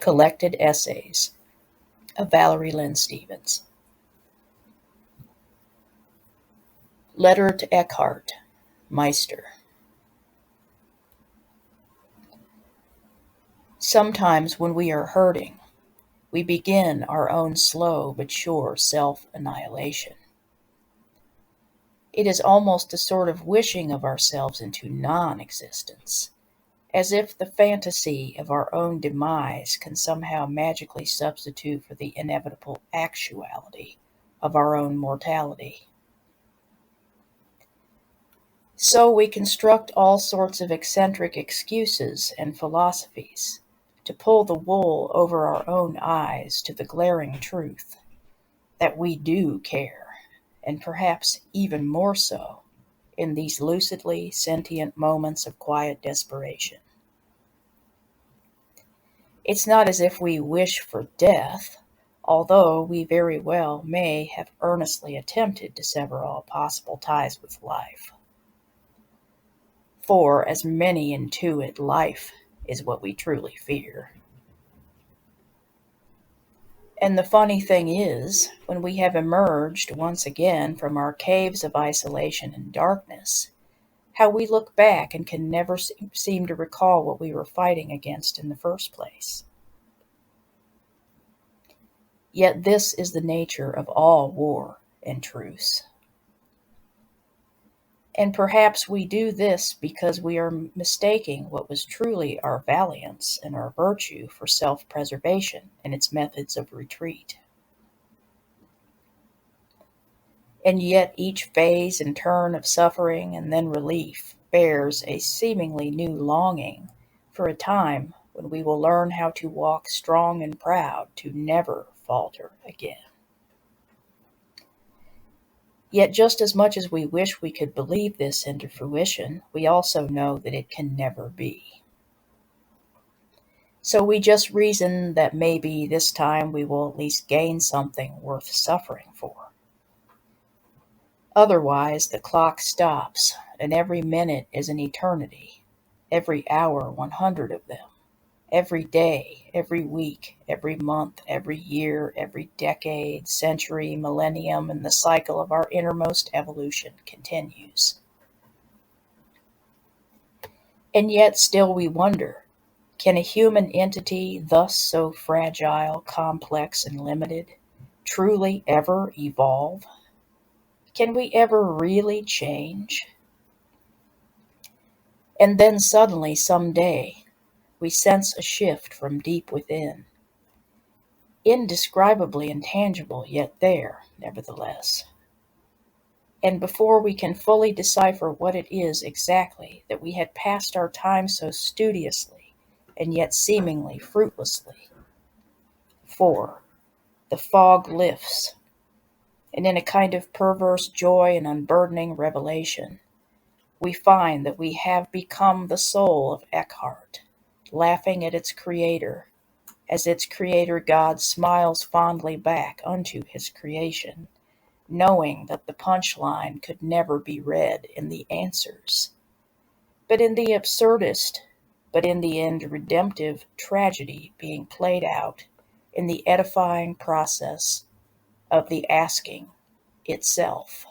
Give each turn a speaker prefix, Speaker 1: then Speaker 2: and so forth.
Speaker 1: Collected Essays of Valerie Lynn Stevens. Letter to Eckhart, Meister. Sometimes when we are hurting, we begin our own slow but sure self-annihilation. It is almost a sort of wishing of ourselves into non-existence, as if the fantasy of our own demise can somehow magically substitute for the inevitable actuality of our own mortality. So we construct all sorts of eccentric excuses and philosophies to pull the wool over our own eyes to the glaring truth that we do care, and perhaps even more so in these lucidly sentient moments of quiet desperation. It's not as if we wish for death, although we very well may have earnestly attempted to sever all possible ties with life. For, as many intuit, life is what we truly fear. And the funny thing is, when we have emerged once again from our caves of isolation and darkness, how we look back and can never seem to recall what we were fighting against in the first place. Yet this is the nature of all war and truce. And perhaps we do this because we are mistaking what was truly our valiance and our virtue for self-preservation and its methods of retreat. And yet each phase and turn of suffering and then relief bears a seemingly new longing for a time when we will learn how to walk strong and proud to never falter again. Yet just as much as we wish we could believe this into fruition, we also know that it can never be. So we just reason that maybe this time we will at least gain something worth suffering for. Otherwise, the clock stops, and every minute is an eternity, every hour 100 of them. Every day, every week, every month, every year, every decade, century, millennium, and the cycle of our innermost evolution continues. And yet still we wonder, can a human entity thus so fragile, complex, and limited truly ever evolve? Can we ever really change? And then suddenly, someday, we sense a shift from deep within. Indescribably intangible, yet there, nevertheless. And before we can fully decipher what it is exactly that we had passed our time so studiously and yet seemingly fruitlessly. 4. The fog lifts, and in a kind of perverse joy and unburdening revelation, we find that we have become the soul of Eckhart, laughing at its creator, as its creator God smiles fondly back unto his creation, knowing that the punchline could never be read in the answers, but in the absurdist, but in the end redemptive tragedy being played out in the edifying process of the asking itself.